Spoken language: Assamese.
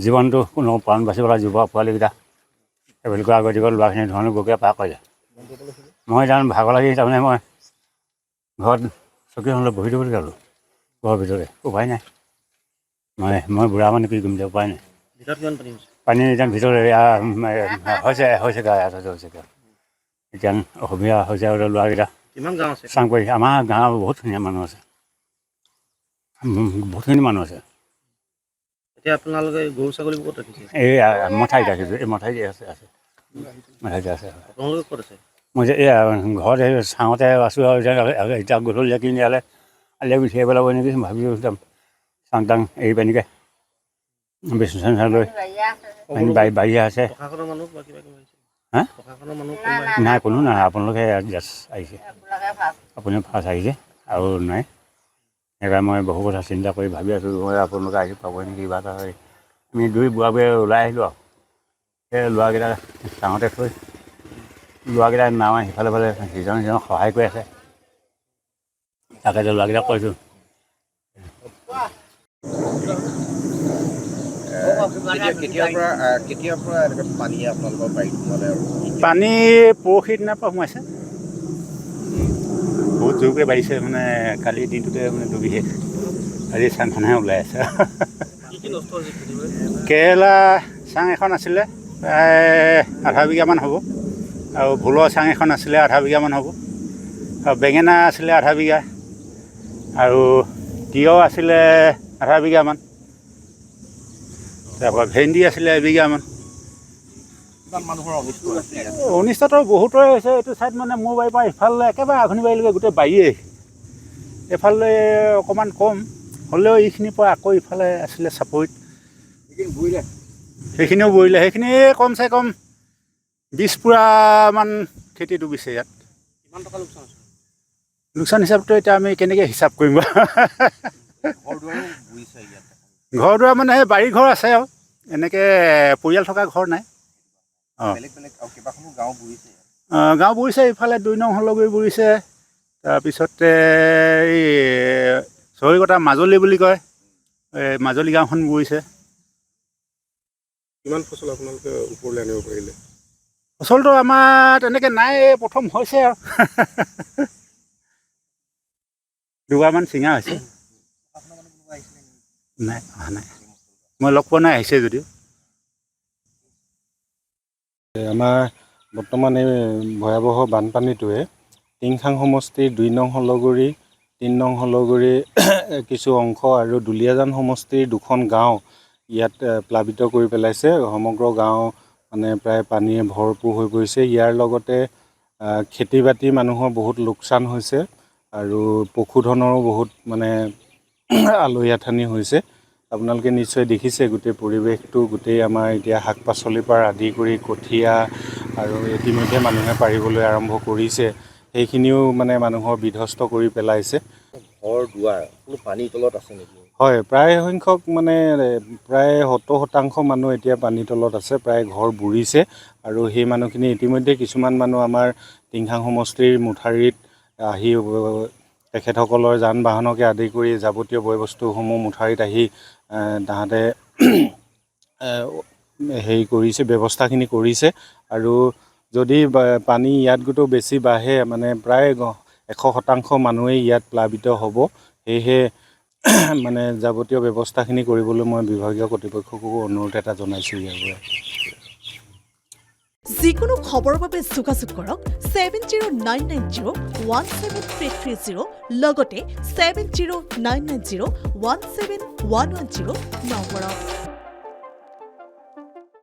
জীৱনটো কোনো প্ৰাণ বাচিবলৈ যুৱ পোৱালিকেইটা এইবিলাকৰ আগতীয়াকৈ ল'ৰাখিনি ধৰণৰ গৰুকে পাৰ কৰে মই তাৰমানে ভাগৰ লাগি তাৰমানে মই ঘৰত চকীখনলৈ বহি দিবলৈ গালোঁ ঘৰৰ ভিতৰতে উপায় নাই মই বুঢ়া মানুহ কি কৰিম উপায় নাই পানী এতিয়া ভিতৰত হৈছে গা হৈছেগৈ এতিয়া অসুবিধা হৈছে ল'ৰাকেইটা চাং পৰি আমাৰ গাঁৱৰ বহুতখিনি মানুহ আছে বহুতখিনি মানুহ আছে এতিয়া আপোনালোকে গৰু ছাগলী ক'ত ৰাখিছে এই মঠাইত ৰাখিছোঁ এই মঠাইতে আছে আপোনালোকে ক'ত আছে মই যে এই ঘৰত এই চাঙতে আছোঁ আৰু এতিয়া গধূলি কিনি ইয়ালে আলিয়ে গুচি আহিব লাগিব নেকি ভাবিছোঁ একদম চাং তাং এৰি পানীকৈ বিচনা লৈ বাঢ়ি আছে হা নাই কোনো নাই আপোনালোকে জাষ্ট আহিছে আপুনি ফাৰ্ষ্ট আহিছে আৰু নাই সেইবাবে মই বহু কথা চিন্তা কৰি ভাবি আছোঁ আপোনালোকে আহি পাব নেকি কিবা এটা হয় আমি দুই বুঢ়াবোৰে ওলাই আহিলোঁ আৰু সেই ল'ৰাকেইটা চাঙতে থৈ ল'ৰাকেইটা নামাই সিফালে ফালে সিজনক সহায় কৰি আছে তাকে ল'ৰাকেইটাক কৈছোঁ পানী পৰহি দিনাৰ পৰা সোমাইছে বহুত জোৰকৈ বাঢ়িছে মানে কালিৰ দিনটোতে মানে ডুবিছে আজি চাংখনহে ওলাই আছে কেৰেলা চাং এখন আছিলে প্ৰায় আধা বিঘামান হ'ব আৰু ভোলৰ চাং এখন আছিলে আধা বিঘামান হ'ব আৰু বেঙেনা আছিলে আধা বিঘা আৰু তিয়ঁহ আছিলে আধা বিঘামান তাৰপৰা ভেন্দি আছিলে এবিঘামান অনিষ্টটো বহুতৰে হৈছে এইটো ছাইড মানে মোৰ বাৰীৰ পৰা ইফালে একেবাৰে আঘুনি বাৰীলৈকে গোটেই বাৰীয়ে এইফালে অকণমান কম হ'লেও এইখিনিৰ পৰা আকৌ ইফালে আছিলে চাপৰিত সেইখিনিও বৰিলে সেইখিনি কমচে কম 20 পুৰামান খেতি ডুবিছে ইয়াত লোকচান হিচাপটো এতিয়া আমি কেনেকৈ হিচাপ কৰিম ঘৰ দুৱাৰ মানে সেই বাৰী ঘৰ আছে আৰু এনেকৈ পৰিয়াল থকা ঘৰ নাই গাঁও বুৰিছে ইফালে 2 নং হলগুৰি বুৰিছে তাৰপিছতে এই চহৰীকটা মাজুলী বুলি কয় এই মাজুলী গাঁওখন বুৰিছে কিমান ফচল আপোনালোকে ওপৰলৈ আনিব পাৰিলে ফচলটো আমাৰ তেনেকৈ নাই প্ৰথম হৈছে আৰু দুবাৰমান চিঙা হৈছে নাই অহা নাই মই লগ পোৱা নাই আহিছে যদিও আমাৰ বৰ্তমান এই ভয়াৱহ বানপানীটোৱে টিংখাং সমষ্টিৰ 2 নং হলগুৰি 3 নং হলগুৰি কিছু অংশ আৰু দুলীয়াজান সমষ্টিৰ 2খন গাঁও ইয়াত প্লাবিত কৰি পেলাইছে সমগ্ৰ গাঁও মানে প্ৰায় পানীয়ে ভৰপূৰ হৈ পৰিছে ইয়াৰ লগতে খেতি বাতি মানুহৰ বহুত লোকচান হৈছে আৰু পশুধনৰো বহুত মানে আলহী আথানি হৈছে আপোনালোকে নিশ্চয় দেখিছে গোটেই পৰিৱেশটো গোটেই আমাৰ এতিয়া শাক পাচলিৰ পৰা আদি কৰি কঠীয়া আৰু ইতিমধ্যে মানুহে পাৰিবলৈ আৰম্ভ কৰিছে সেইখিনিও মানে মানুহৰ বিধ্বস্ত কৰি পেলাইছে ঘৰ দুৱাৰ কোনো পানীৰ তলত আছে নেকি হয় প্ৰায় সংখ্যক মানে প্ৰায় 70% মানুহ এতিয়া পানীৰ তলত আছে প্ৰায় ঘৰ বুৰিছে আৰু সেই মানুহখিনি ইতিমধ্যে কিছুমান মানুহ আমাৰ টিংখাং সমষ্টিৰ মুঠাৰিত আহি তেখেতসকলৰ যান বাহনকে আদি কৰি যাৱতীয় বয় বস্তুসমূহ মুঠাৰিত আহি তাহাঁতে হেৰি কৰিছে ব্যৱস্থাখিনি কৰিছে আৰু যদি পানী ইয়াত গোটেই বেছি বাঢ়ে মানে প্ৰায় 100% মানুহেই ইয়াত প্লাবিত হ'ব সেয়েহে মানে যাৱতীয় ব্যৱস্থাখিনি কৰিবলৈ মই বিভাগীয় কৰ্তৃপক্ষকো অনুৰোধ এটা জনাইছোঁ ইয়াৰ পৰা যিকোনো খবৰৰ বাবে যোগাযোগ কৰক 7099017330 লগতে 7099017110 নম্বৰত